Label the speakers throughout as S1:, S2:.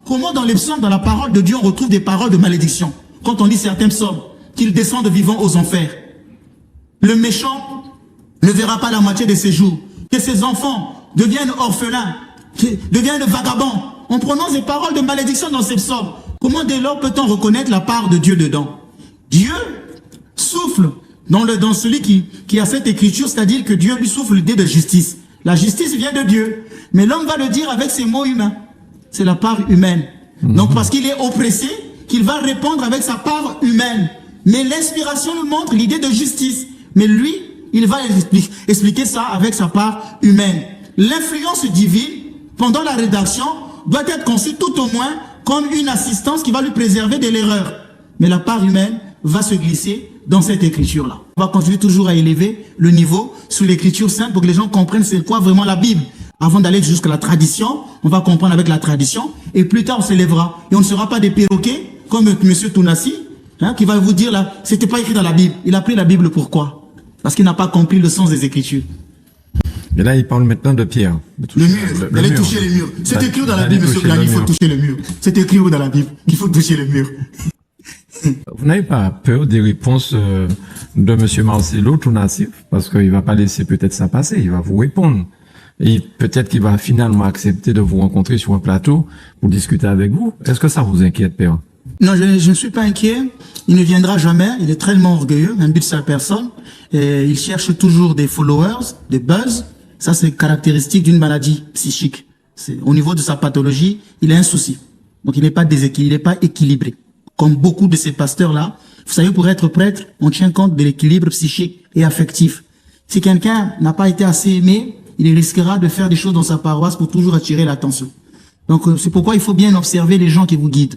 S1: Comment dans les psaumes, dans la parole de Dieu, on retrouve des paroles de malédiction? Quand on lit certains psaumes, qu'ils descendent vivants aux enfers. Le méchant ne verra pas la moitié de ses jours. Que ses enfants deviennent orphelins, deviennent vagabonds. On prononce des paroles de malédiction dans ces psaumes. Comment dès lors peut-on reconnaître la part de Dieu dedans? Dieu souffle dans celui qui a cette écriture, c'est-à-dire que Dieu lui souffle l'idée de justice. La justice vient de Dieu. Mais l'homme va le dire avec ses mots humains. C'est la part humaine. Donc parce qu'il est oppressé, qu'il va répondre avec sa part humaine. Mais l'inspiration nous montre l'idée de justice. Mais lui, il va expliquer ça avec sa part humaine. L'influence divine, pendant la rédaction, doit être conçue tout au moins comme une assistance qui va lui préserver de l'erreur. Mais la part humaine va se glisser dans cette écriture-là. On va continuer toujours à élever le niveau sous l'écriture sainte pour que les gens comprennent c'est quoi vraiment la Bible. Avant d'aller jusqu'à la tradition, on va comprendre avec la tradition, et plus tard on s'élèvera. Et on ne sera pas des perroquets, comme M. Tounassi, qui va vous dire là, c'était pas écrit dans la Bible. Il a pris la Bible pourquoi? Parce qu'il n'a pas compris le sens des Écritures.
S2: Et là, il parle maintenant de Pierre.
S1: Le mur, d'aller toucher les murs. C'est écrit dans la Bible, M. Gagné, il faut toucher le mur. C'est écrit où dans la Bible qu'il faut toucher le mur?
S2: Vous n'avez pas peur des réponses de M. Marcelo Tounassi, parce qu'il va pas laisser peut-être ça passer, il va vous répondre. Et peut-être qu'il va finalement accepter de vous rencontrer sur un plateau pour discuter avec vous. Est-ce que ça vous inquiète, Père?
S1: Non, je ne suis pas inquiet. Il ne viendra jamais. Il est tellement orgueilleux, un but de sa personne. Et il cherche toujours des followers, des buzz. Ça, c'est caractéristique d'une maladie psychique. Au niveau de sa pathologie, il a un souci. Donc, il n'est pas déséquilibré, il n'est pas équilibré. Comme beaucoup de ces pasteurs-là, vous savez, pour être prêtre, on tient compte de l'équilibre psychique et affectif. Si quelqu'un n'a pas été assez aimé, il risquera de faire des choses dans sa paroisse pour toujours attirer l'attention. Donc, c'est pourquoi il faut bien observer les gens qui vous guident.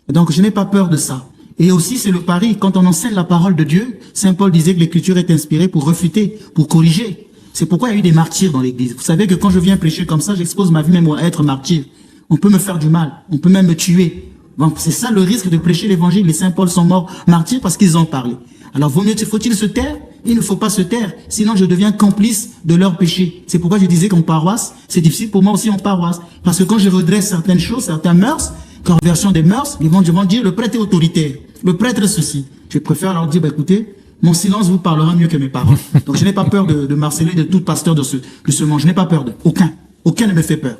S1: Donc, je n'ai pas peur de ça. Et aussi, c'est le pari. Quand on enseigne la parole de Dieu, Saint Paul disait que l'écriture est inspirée pour refuter, pour corriger. C'est pourquoi il y a eu des martyrs dans l'église. Vous savez que quand je viens prêcher comme ça, j'expose ma vie même à être martyr. On peut me faire du mal. On peut même me tuer. Donc, c'est ça le risque de prêcher l'évangile. Les Saint Paul sont morts martyrs parce qu'ils ont parlé. Alors, faut-il se taire? Il ne faut pas se taire. Sinon, je deviens complice de leur péché. C'est pourquoi je disais qu'en paroisse, c'est difficile pour moi aussi en paroisse. Parce que quand je redresse certaines choses, certaines mœurs, conversion des mœurs, ils vont dire, le prêtre est autoritaire. Le prêtre est ceci. Je préfère leur dire, bah, écoutez, mon silence vous parlera mieux que mes paroles. Donc, je n'ai pas peur de marceler de tout pasteur de ce monde. Je n'ai pas peur d'eux. Aucun. Aucun ne me fait peur.